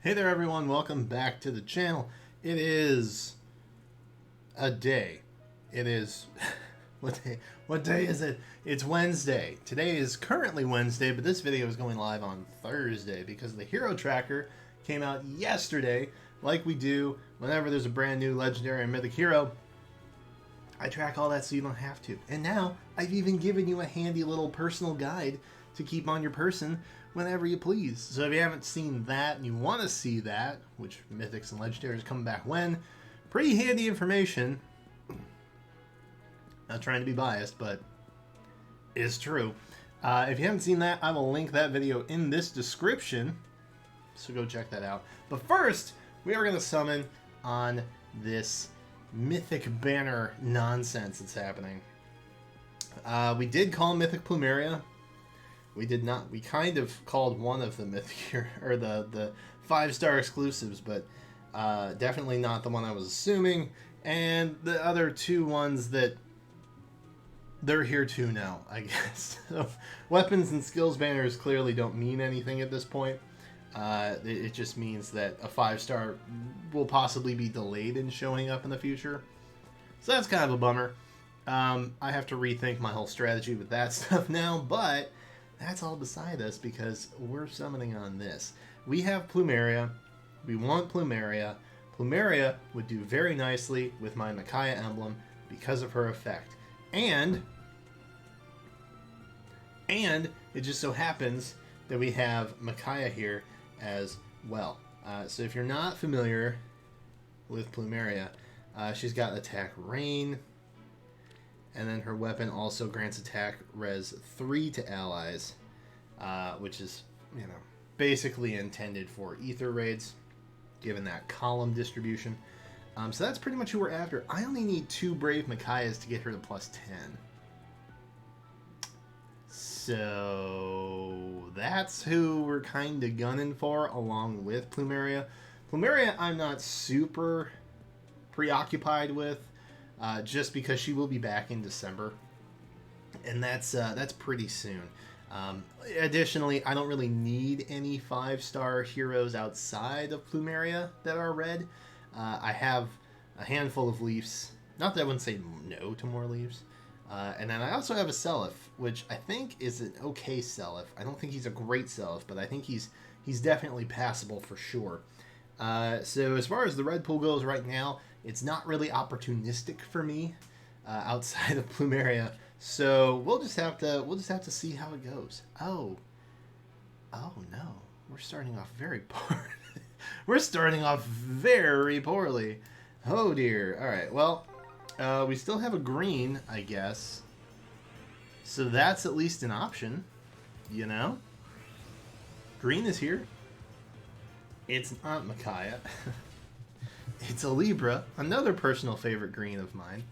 Hey there everyone, welcome back to the channel. It is a day. It is what day is it? It's Wednesday. Today is currently Wednesday, but this video is going live on Thursday because the hero tracker came out yesterday. Like we do whenever there's a brand new legendary or mythic hero, I track all that so you don't have to. And now I've even given you a handy little personal guide to keep on your person whenever you please. So if you haven't seen that and you want to see that, which mythics and legendaries come back when, pretty handy information. Not trying to be biased, but it's true. If you haven't seen that, I will link that video in this description, so go check that out. But first, we are going to summon on this mythic banner nonsense that's happening. We did call Mythic Plumeria. We did not. We kind of called one of the mythic or the 5-star exclusives, but definitely not the one I was assuming. And the other two ones that they're here too now, I guess. So weapons and skills banners clearly don't mean anything at this point. It just means that a 5-star will possibly be delayed in showing up in the future. So that's kind of a bummer. I have to rethink my whole strategy with that stuff now, but that's all beside us because we're summoning on this. We have Plumeria. We want Plumeria. Plumeria would do very nicely with my Micaiah emblem because of her effect. And it just so happens that we have Micaiah here as well. So if you're not familiar with Plumeria, she's got attack rain, and then her weapon also grants attack res 3 to allies, which is, basically intended for ether raids, given that column distribution. So that's pretty much who we're after. I only need 2 Brave Micaiahs to get her to plus 10. So that's who we're kind of gunning for, along with Plumeria. Plumeria I'm not super preoccupied with, just because she will be back in December, and that's pretty soon. Additionally, I don't really need any 5-star heroes outside of Plumeria that are red. I have a handful of Leafs. Not that I wouldn't say no to more Leafs. And then I also have a Seliph, which I think is an okay Seliph. I don't think he's a great Seliph, but I think he's definitely passable for sure. So as far as the red pool goes right now, it's not really opportunistic for me outside of Plumeria. So we'll just have to see how it goes. Oh no, we're starting off very poorly. We're starting off very poorly. Oh dear. All right. Well, we still have a green, I guess. So that's at least an option, Green is here. It's not Micaiah. It's a Libra, another personal favorite green of mine.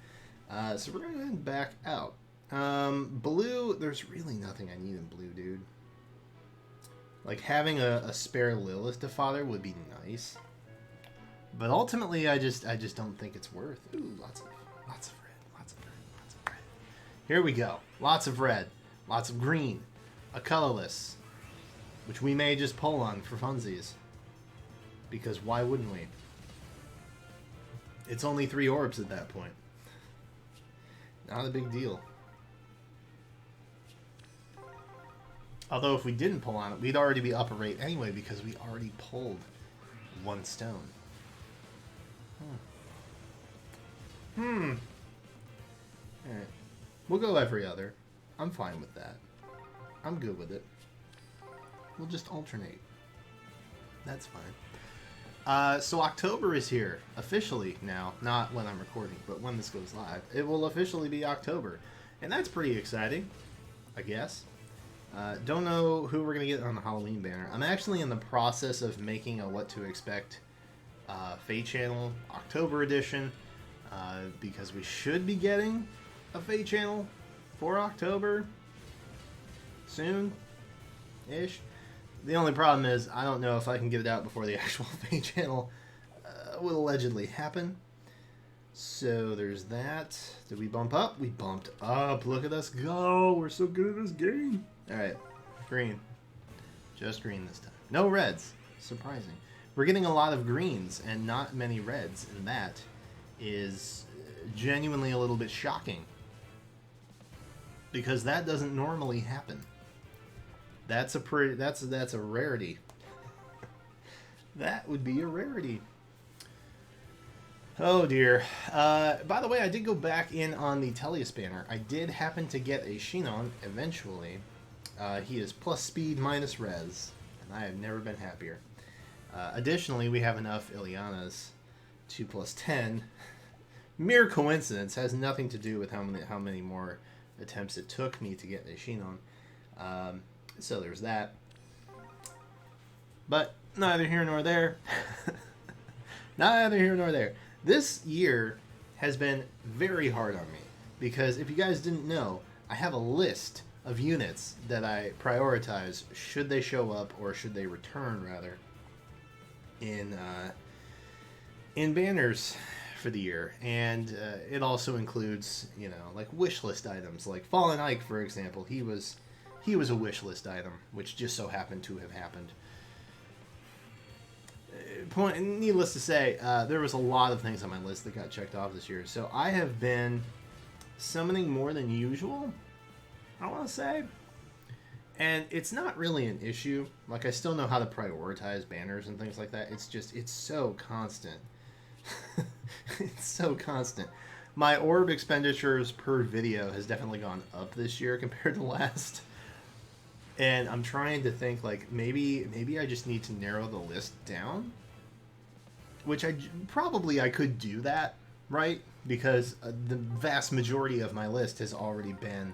So we're going to head back out. Blue, there's really nothing I need in blue, dude. Like, having a spare Lilith to father would be nice. But ultimately, I just don't think it's worth. Ooh, lots of red. Here we go. Lots of red, lots of green, a colorless, which we may just pull on for funsies. Because why wouldn't we? It's only 3 orbs at that point. Not a big deal. Although if we didn't pull on it, we'd already be up a rate anyway because we already pulled 1 stone. Alright. We'll go every other. I'm fine with that. I'm good with it. We'll just alternate. That's fine. So October is here, officially now. Not when I'm recording, but when this goes live. It will officially be October. And that's pretty exciting, I guess. Don't know who we're going to get on the Halloween banner. I'm actually in the process of making a What to Expect Fate Channel October edition. Because we should be getting a Fate Channel for October soon-ish. The only problem is I don't know if I can get it out before the actual Fate Channel will allegedly happen. So there's that. Did we bump up? We bumped up. Look at us go. We're so good at this game. All right. Green. Just green this time. No reds. Surprising. we're getting a lot of greens and not many reds, and that is genuinely a little bit shocking, because that doesn't normally happen. That's a rarity. That would be a rarity. Oh dear. By the way, I did go back in on the Tellius banner. I did happen to get a Shinon eventually. He is plus speed minus res, and I have never been happier. Additionally, we have enough Ileanas, 2 plus 10. Mere coincidence, has nothing to do with how many more attempts it took me to get a Shinon. So there's that. But neither here nor there. Neither here nor there. This year has been very hard on me, because if you guys didn't know, I have a list of units that I prioritize should they show up, or should they return rather, in banners for the year. And it also includes, you know, like wish list items, like Fallen Ike, for example. He was a wish list item, which just so happened to have happened. Needless to say, there was a lot of things on my list that got checked off this year. So I have been summoning more than usual, I want to say. And it's not really an issue. Like, I still know how to prioritize banners and things like that. It's just, it's so constant. It's so constant. My orb expenditures per video has definitely gone up this year compared to last. And I'm trying to think, like, maybe I just need to narrow the list down. Which I could do that, right? Because the vast majority of my list has already been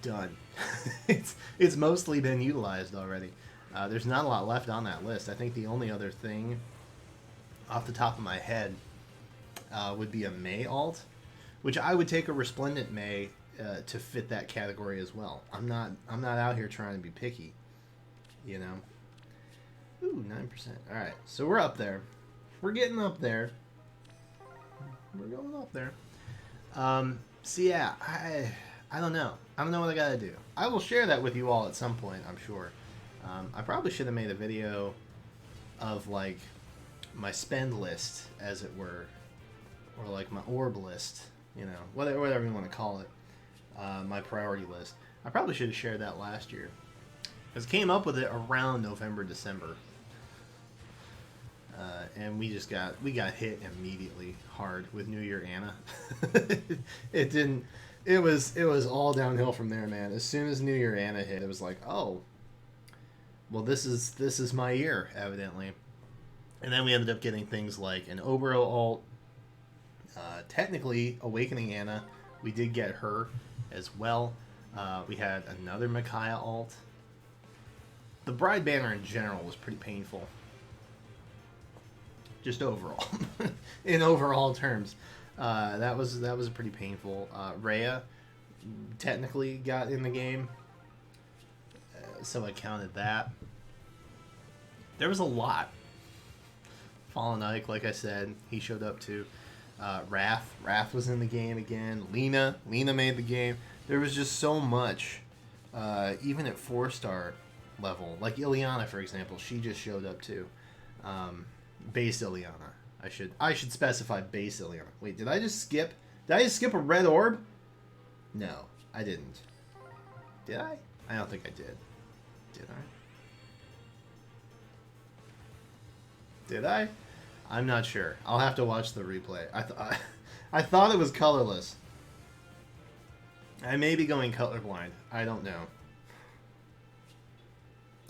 done. It's mostly been utilized already. There's not a lot left on that list. I think the only other thing off the top of my head would be a May alt, which I would take a Resplendent May to fit that category as well. I'm not out here trying to be picky, you know. Ooh, 9%. All right, so we're up there. We're getting up there. We're going up there. So yeah, I don't know. I don't know what I gotta do. I will share that with you all at some point, I'm sure. I probably should have made a video of, like, my spend list, as it were, or like my orb list, you know, whatever you want to call it, my priority list. I probably should have shared that last year, because I came up with it around November, December, and we got hit immediately hard with New Year Anna. It was all downhill from there, man. As soon as New Year Anna hit, it was like, oh, well, this is my year, evidently. And then we ended up getting things like an Obero alt. Technically, Awakening Anna, we did get her as well. We had another Micaiah alt. The Bride banner in general was pretty painful. Just overall. In overall terms. That was pretty painful. Rhea technically got in the game, so I counted that. There was a lot. Fallen Ike, like I said, he showed up too. Wrath was in the game again. Lena made the game. There was just so much, even at 4-star level. Like Ileana, for example, she just showed up too. Base Ileana. I should specify base Ileana. Wait, did I just skip a red orb? No, I didn't. Did I? I don't think I did. Did I? Did I? I'm not sure. I'll have to watch the replay. I thought it was colorless. I may be going colorblind. I don't know.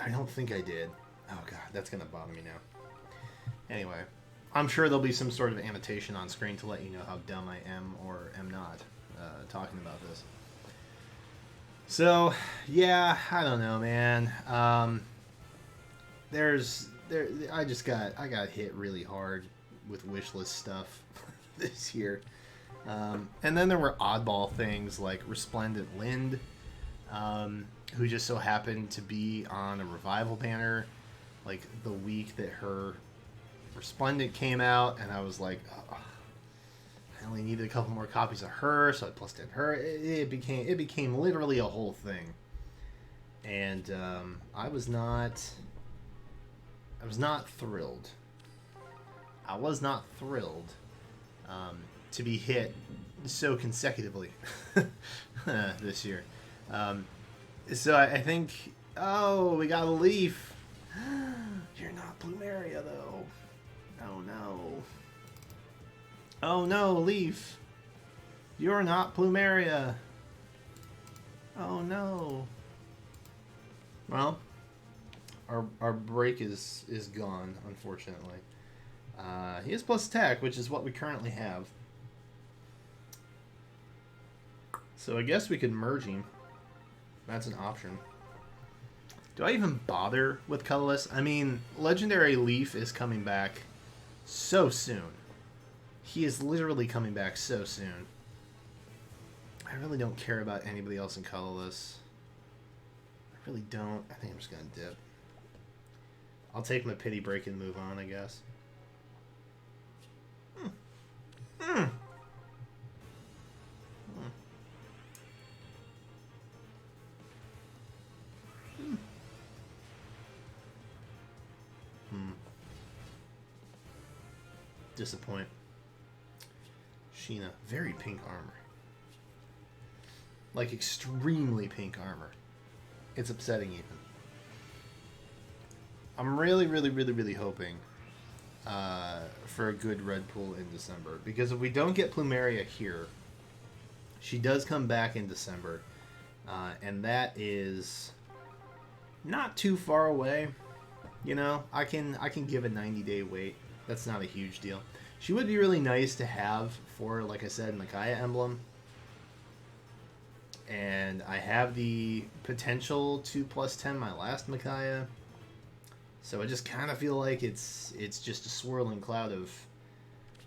I don't think I did. Oh god, that's gonna bother me now. Anyway, I'm sure there'll be some sort of annotation on screen to let you know how dumb I am or am not talking about this. So, yeah, I don't know, man. I got hit really hard with wishlist stuff this year. And then there were oddball things like Resplendent Lind, who just so happened to be on a revival banner like the week that her Resplendent came out, and I was like, oh, I only needed a couple more copies of her, so I plus 10 her. It became literally a whole thing. And I was not I was not thrilled. I was not thrilled to be hit so consecutively this year. So I think... Oh, we got a leaf. You're not Plumeria, though. Oh, no. Oh, no, leaf. You're not Plumeria. Oh, no. Well, our break is gone, unfortunately. He has plus attack, which is what we currently have. So I guess we could merge him. That's an option. Do I even bother with colorless? I mean, Legendary Leaf is coming back so soon. He is literally coming back so soon. I really don't care about anybody else in colorless. I really don't. I think I'm just going to dip. I'll take my pity break and move on, I guess. Disappoint. Sheena, very pink armor. Like extremely pink armor. It's upsetting even. I'm really hoping for a good red pool in December. Because if we don't get Plumeria here, she does come back in December. And that is not too far away. You know, I can give a 90-day wait. That's not a huge deal. She would be really nice to have for, like I said, Micaiah emblem. And I have the potential to +10 my last Micaiah. So I just kind of feel like it's just a swirling cloud of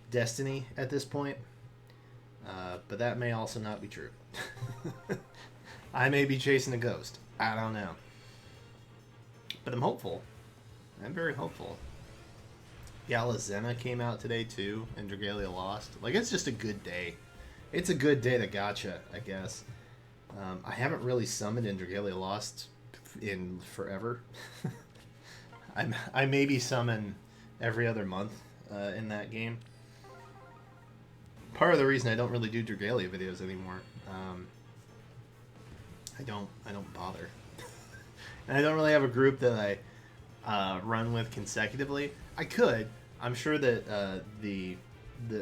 destiny at this point. But that may also not be true. I may be chasing a ghost. I don't know. But I'm hopeful. I'm very hopeful. Galazena came out today too, and Dragalia lost. Like, it's just a good day. It's a good day to gotcha, I guess. I haven't really summoned in Dragalia lost in forever. I maybe summon every other month in that game. Part of the reason I don't really do Dragalia videos anymore. I don't bother. And I don't really have a group that I run with consecutively. I could. I'm sure that the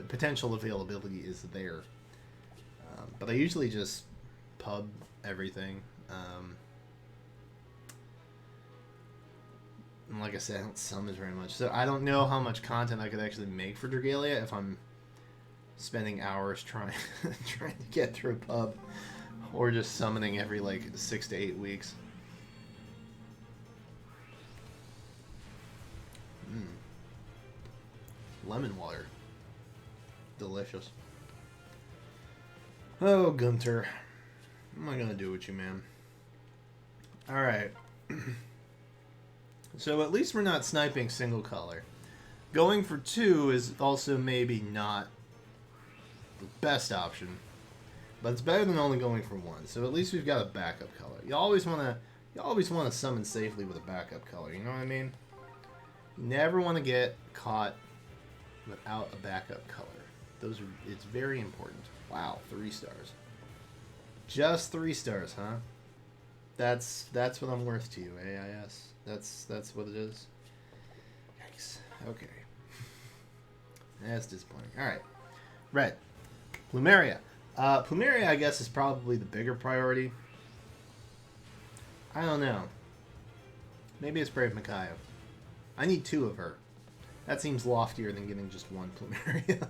potential availability is there. But I usually just pub everything. And like I said, I don't summon very much. So I don't know how much content I could actually make for Dragalia if I'm spending hours trying to get through pub. Or just summoning every like 6 to 8 weeks. Lemon water. Delicious. Oh, Gunter. What am I gonna do with you, man? Alright. So at least we're not sniping single color. Going for 2 is also maybe not the best option. But it's better than only going for 1. So at least we've got a backup color. You always wanna summon safely with a backup color, you know what I mean? You never wanna get caught without a backup color. It's very important. Wow, 3 stars. Just 3 stars, huh? That's what I'm worth to you, AIS. That's what it is. Yikes. Okay. That's disappointing. Alright. Red. Plumeria. Plumeria, I guess, is probably the bigger priority. I don't know. Maybe it's Brave Micaiah. I need 2 of her. That seems loftier than getting just 1 Plumeria.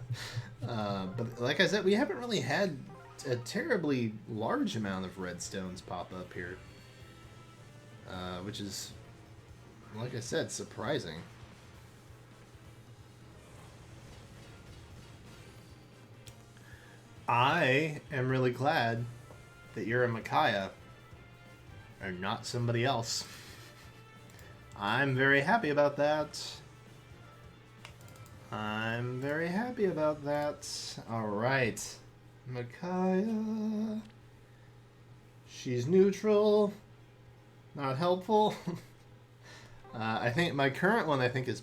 But like I said, we haven't really had a terribly large amount of red stones pop up here. Which is, like I said, surprising. I am really glad that you're a Micaiah and not somebody else. I'm very happy about that. I'm very happy about that. Alright. Micaiah. She's neutral. Not helpful. I think my current one, I think, is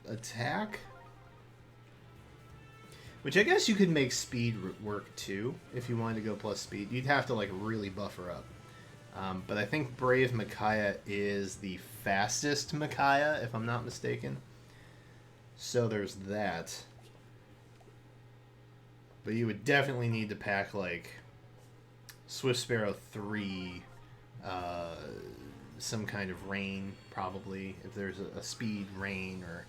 attack. Which I guess you could make speed work too, if you wanted to go plus speed. You'd have to like really buff her up. But I think Brave Micaiah is the fastest Micaiah, if I'm not mistaken. So there's that. But you would definitely need to pack like Swift Sparrow 3, some kind of rain, probably, if there's a speed rain or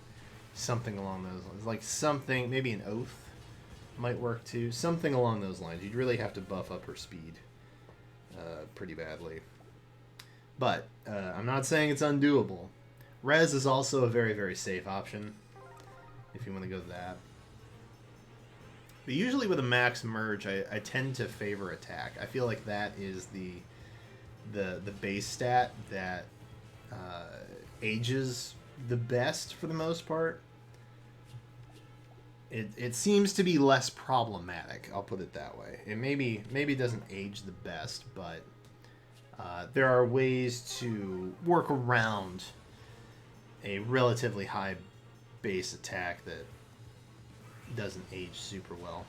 something along those lines. Like something, maybe an Oath might work too. Something along those lines. You'd really have to buff up her speed pretty badly. But I'm not saying it's undoable. Res is also a very, very safe option if you want to go that. But usually with a max merge, I tend to favor attack. I feel like that is the base stat that ages the best for the most part. It seems to be less problematic, I'll put it that way. It maybe doesn't age the best, but there are ways to work around a relatively high base attack that doesn't age super well.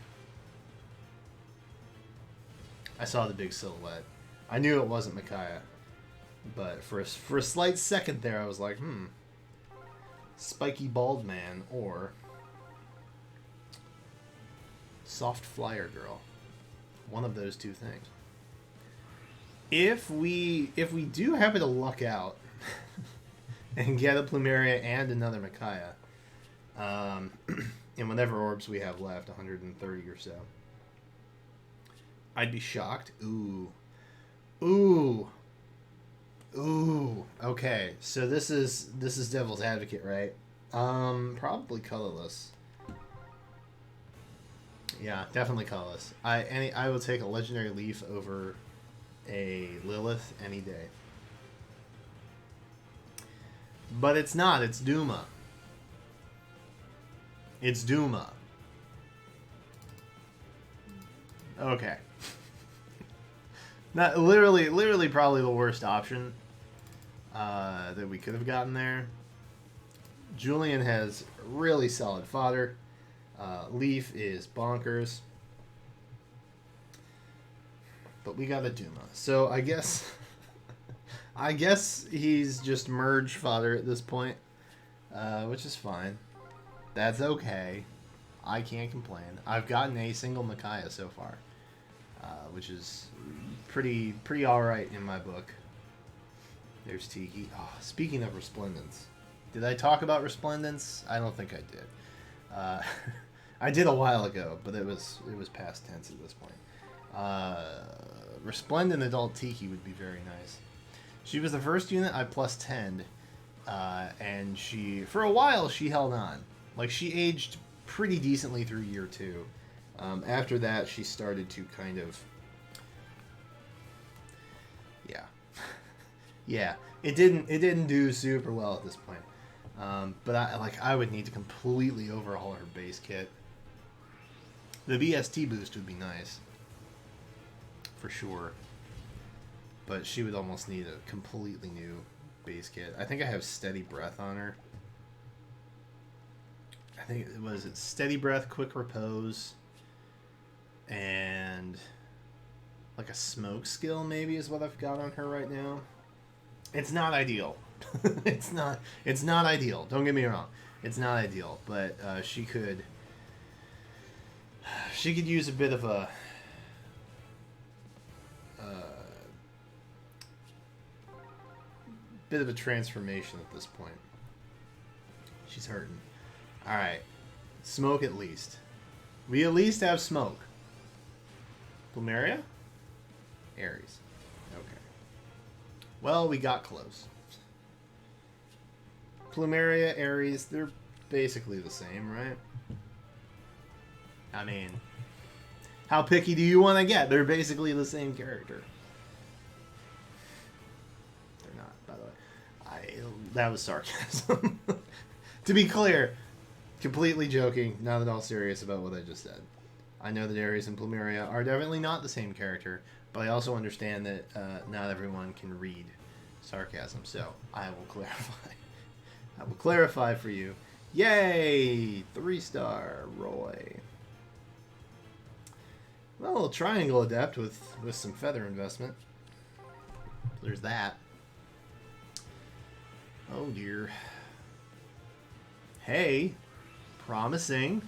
I saw the big silhouette. I knew it wasn't Micaiah, but for a slight second there, I was like, spiky bald man or soft flyer girl. One of those two things. If we do happen to luck out and get a Plumeria and another Micaiah, in whatever orbs we have left, 130 or so, I'd be shocked. Ooh. Okay, so this is Devil's Advocate, right? Probably colorless. Yeah, definitely colorless. I will take a legendary leaf over a Lilith any day. But it's not. It's Duma. It's Duma. Okay. Not literally probably the worst option that we could have gotten there. Julian has really solid fodder. Leaf is bonkers. But we got a Duma. So I guess he's just merge fodder at this point. Which is fine. That's okay. I can't complain. I've gotten a single Micaiah so far. Which is pretty alright in my book. There's Tiki. Oh, speaking of Resplendence. Did I talk about Resplendence? I don't think I did. I did a while ago, but it was past tense at this point. Resplendent Adult Tiki would be very nice. She was the first unit I plus 10'd, and for a while, she held on. Like, she aged pretty decently through year 2. After that, she started to kind of... Yeah. Yeah. It didn't do super well at this point. But I would need to completely overhaul her base kit. The BST boost would be nice. For sure. But she would almost need a completely new base kit. I think I have Steady Breath on her. I think it was Steady Breath, Quick Repose, and like a smoke skill maybe is what I've got on her right now. It's not ideal. It's not ideal. Don't get me wrong. It's not ideal, but she could use a bit of a transformation at this point. She's hurting. All right, smoke at least. We at least have smoke. Plumeria? Ares. Okay. Well, we got close. Plumeria, Ares, they're basically the same, right? I mean, how picky do you want to get? They're basically the same character. They're not, by the way. That was sarcasm. To be clear, completely joking, not at all serious about what I just said. I know that Ares and Plumeria are definitely not the same character, but I also understand that not everyone can read sarcasm, so I will clarify. I will clarify for you. Yay! 3-star Roy. Well, triangle adept with some feather investment. There's that. Oh dear. Hey, promising.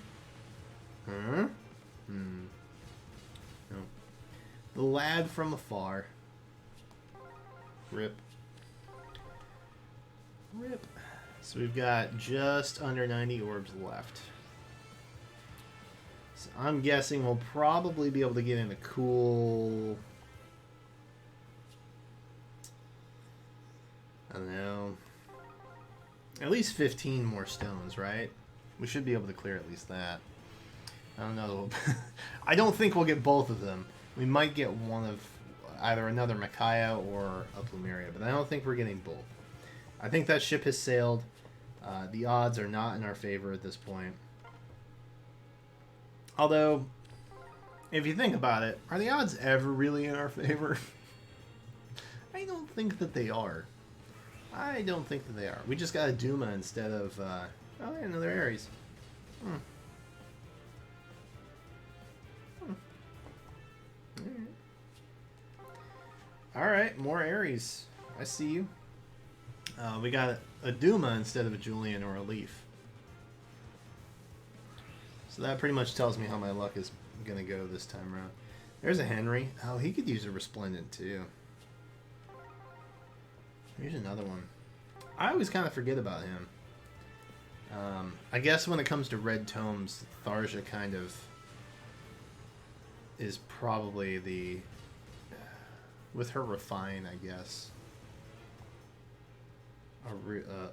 Huh? No. The lad from afar. Rip. Rip. So we've got just under 90 orbs left. So I'm guessing we'll probably be able to get in a cool... I don't know. At least 15 more stones, right? We should be able to clear at least that. I don't know. I don't think we'll get both of them. We might get one of either another Micaiah or a Plumeria, but I don't think we're getting both. I think that ship has sailed. The odds are not in our favor at this point. Although, if you think about it, are the odds ever really in our favor? I don't think that they are. I don't think that they are. We just got a Duma instead of... oh, yeah, another Ares. Alright, more Ares. I see you. We got a Duma instead of a Julian or a Leaf. So that pretty much tells me how my luck is going to go this time around. There's a Henry. Oh, he could use a Resplendent too. Here's another one. I always kind of forget about him. I guess when it comes to red tomes, Tharja kind of is probably the... with her Refine, I guess.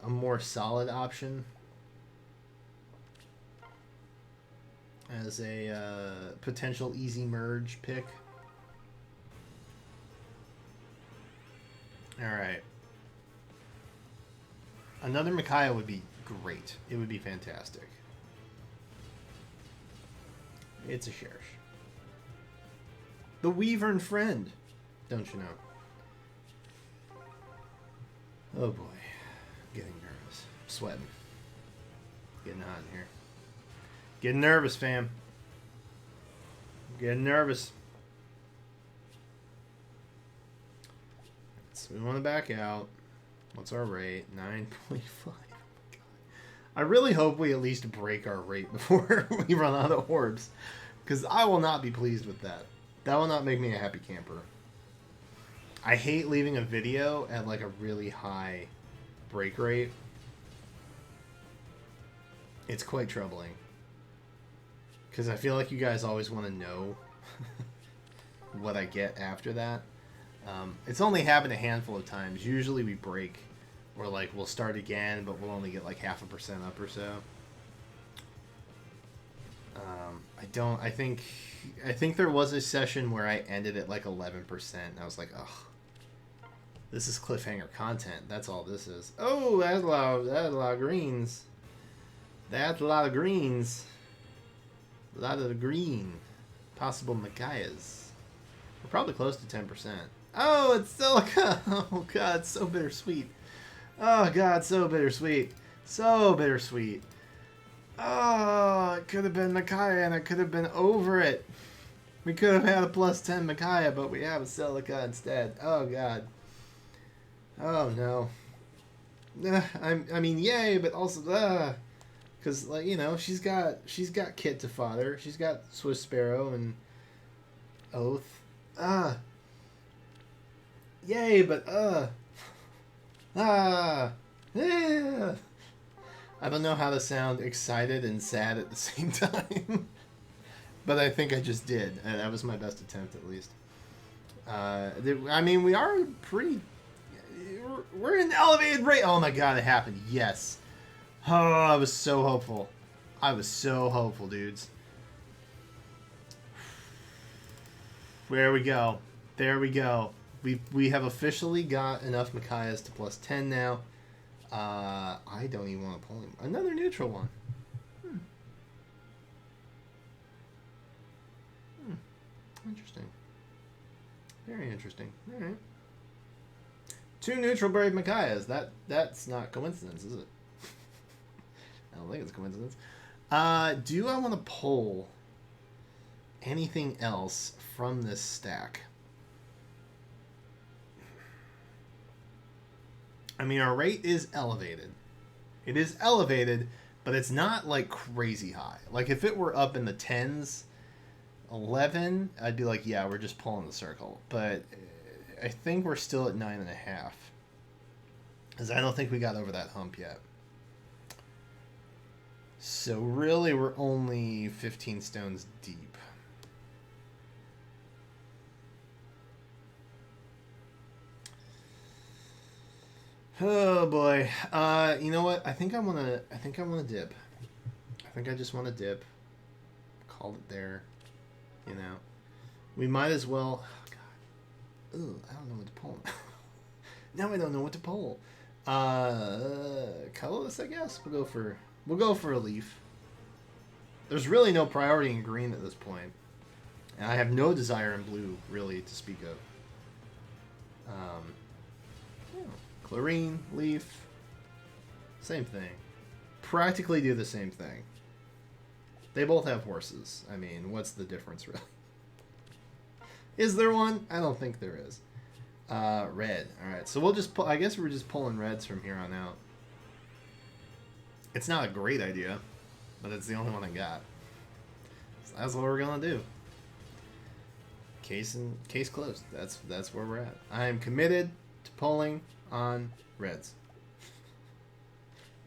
A more solid option. As a potential easy merge pick. Alright. Another Micaiah would be great. It would be fantastic. It's a Cherish. The Weavern Friend. Don't you know? Oh boy. Getting nervous. Sweating. Getting hot in here. Getting nervous, fam. Getting nervous. So we want to back out. What's our rate? 9.5. I really hope we at least break our rate before we run out of orbs. Because I will not be pleased with that. That will not make me a happy camper. I hate leaving a video at like a really high break rate. It's quite troubling. Because I feel like you guys always want to know what I get after that. It's only happened a handful of times. Usually we break. Or like we'll start again, but we'll only get like 0.5% up or so. I think there was a session where I ended at like 11%. And I was like, ugh. This is cliffhanger content. That's all this is. Oh, that's a lot of greens. That's a lot of greens. A lot of the green. Possible Micaiahs. We're probably close to 10%. Oh, it's silica. Oh, God, it's so bittersweet. Oh, God, so bittersweet. So bittersweet. Oh, it could have been Micaiah, and I could have been over it. We could have had a +10 Micaiah, but we have a silica instead. Oh, God. Oh, no. I mean, yay, but also, because, like, you know, she's got Kit to fodder. She's got Swiss Sparrow and Oath. Yay, but, yeah. I don't know how to sound excited and sad at the same time. But I think I just did. And that was my best attempt, at least. I mean, we are pretty... We're in elevated rate. Oh, my God, it happened. Yes. Oh, I was so hopeful. I was so hopeful, dudes. There we go. There we go. We have officially got enough Micaiahs to +10 now. I don't even want to pull him. Another neutral one. Interesting. Very interesting. All right. 2 neutral Brave Micaiahs. That's not coincidence, is it? it's a coincidence. Do I want to pull anything else from this stack? I mean, our rate is elevated. It is elevated, but it's not like crazy high. Like if it were up in the 10s, 11, I'd be like, yeah, we're just pulling the circle. But I think we're still at 9.5. Because I don't think we got over that hump yet. So really, we're only 15 stones deep. Oh boy. You know what? I think I want to dip. I think I just want to dip. Call it there. You know. We might as well. Oh god. Ooh, I don't know what to pull. Now I don't know what to pull. Colorless, I guess. We'll go for a leaf. There's really no priority in green at this point. And I have no desire in blue, really, to speak of. Chlorine, leaf, same thing. Practically do the same thing. They both have horses. I mean, what's the difference, really? Is there one? I don't think there is. Red. Alright, so we'll just I guess we're just pulling reds from here on out. It's not a great idea, but it's the only one I got. So that's what we're gonna do. Case closed. That's where we're at. I am committed to pulling on reds.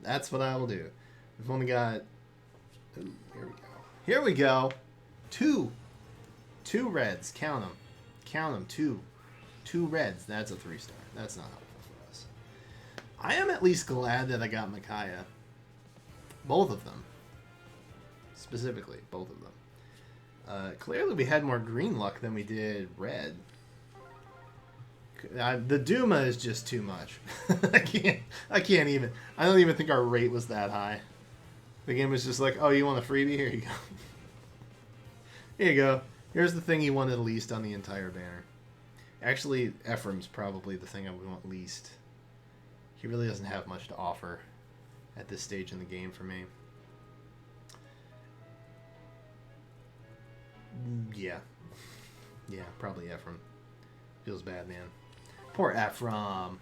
That's what I will do. We've only got... Ooh, here we go. Here we go. Two reds. Count them. Count them. Two reds. That's a 3-star. That's not helpful for us. I am at least glad that I got Micaiah. Both of them. Specifically, both of them. Clearly we had more green luck than we did red. The Duma is just too much. I can't even. I don't even think our rate was that high. The game was just like, oh, you want a freebie? Here you go. Here you go. Here's the thing you wanted least on the entire banner. Actually, Ephraim's probably the thing I would want least. He really doesn't have much to offer at this stage in the game for me. Yeah. Yeah, probably Ephraim. Feels bad, man. Poor Ephraim.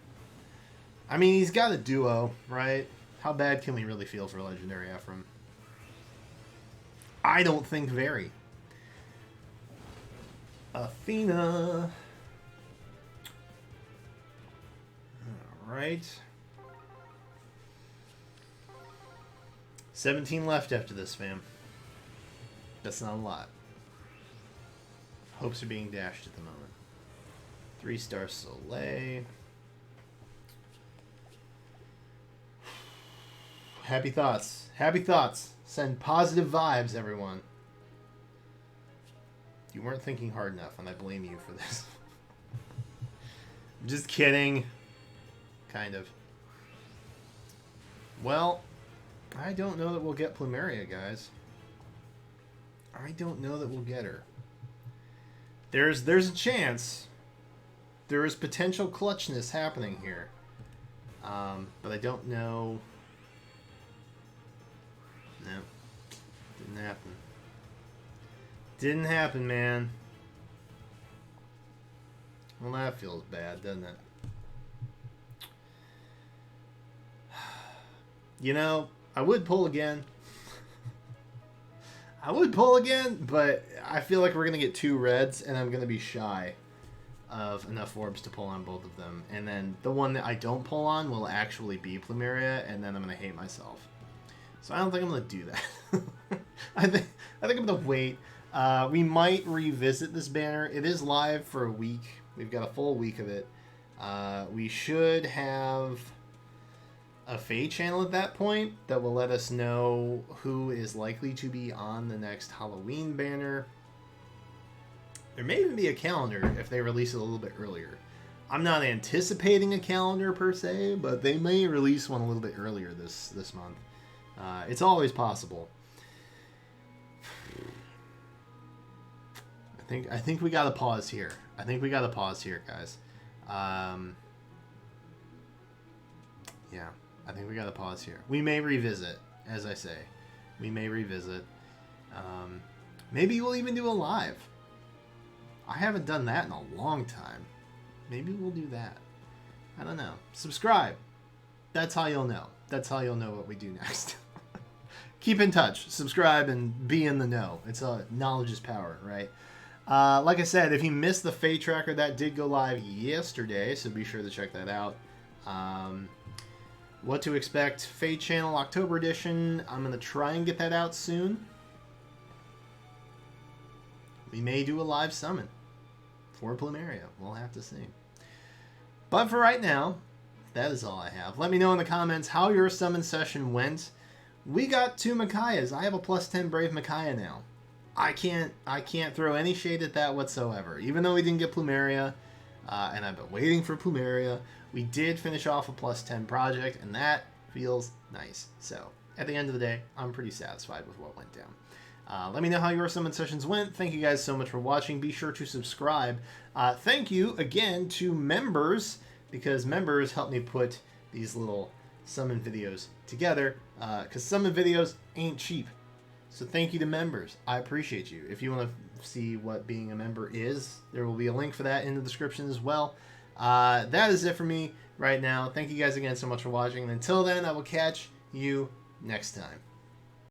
I mean, he's got a duo, right? How bad can we really feel for Legendary Ephraim? I don't think very. Athena. Alright. 17 left after this, fam. That's not a lot. Hopes are being dashed at the moment. 3-star Soleil. Happy thoughts. Happy thoughts. Send positive vibes, everyone. You weren't thinking hard enough, and I blame you for this. I'm just kidding. Kind of. Well, I don't know that we'll get Plumeria, guys. I don't know that we'll get her. There's a chance. There is potential clutchness happening here. But I don't know. No. Didn't happen. Didn't happen, man. Well, that feels bad, doesn't it? You know, I would pull again. I would pull again, but I feel like we're going to get 2 reds, and I'm going to be shy of enough orbs to pull on both of them. And then the one that I don't pull on will actually be Plumeria, and then I'm going to hate myself. So I don't think I'm going to do that. I think I'm going to wait. We might revisit this banner. It is live for a week. We've got a full week of it. We should have a FEH channel at that point that will let us know who is likely to be on the next Halloween banner. There may even be a calendar if they release it a little bit earlier. I'm not anticipating a calendar per se, but they may release one a little bit earlier this month. It's always possible. I think we gotta pause here. Guys. Yeah, I think we gotta pause here. We may revisit. as I say. We may revisit. Maybe we'll even do a live. I haven't done that in a long time. Maybe we'll do that. I don't know. Subscribe. That's how you'll know. That's how you'll know what we do next. Keep in touch. Subscribe and be in the know. It's knowledge is power, right? Like I said, if you missed the Fate Tracker, that did go live yesterday, so be sure to check that out. What to expect, Fate Channel October edition. I'm going to try and get that out soon. We may do a live summon for Plumeria. We'll have to see. But for right now, that is all I have. Let me know in the comments how your summon session went. We got 2 Micaiahs. I have a +10 Brave Micaiah now. I can't throw any shade at that whatsoever. Even though we didn't get Plumeria, and I've been waiting for Plumeria, we did finish off a +10 project, and that feels nice. So, at the end of the day, I'm pretty satisfied with what went down. Let me know how your summon sessions went. Thank you guys so much for watching. Be sure to subscribe. Thank you again to members, because members help me put these little summon videos together, because summon videos ain't cheap. So thank you to members. I appreciate you. If you want to see what being a member is, there will be a link for that in the description as well. That is it for me right now. Thank you guys again so much for watching. And until then, I will catch you next time.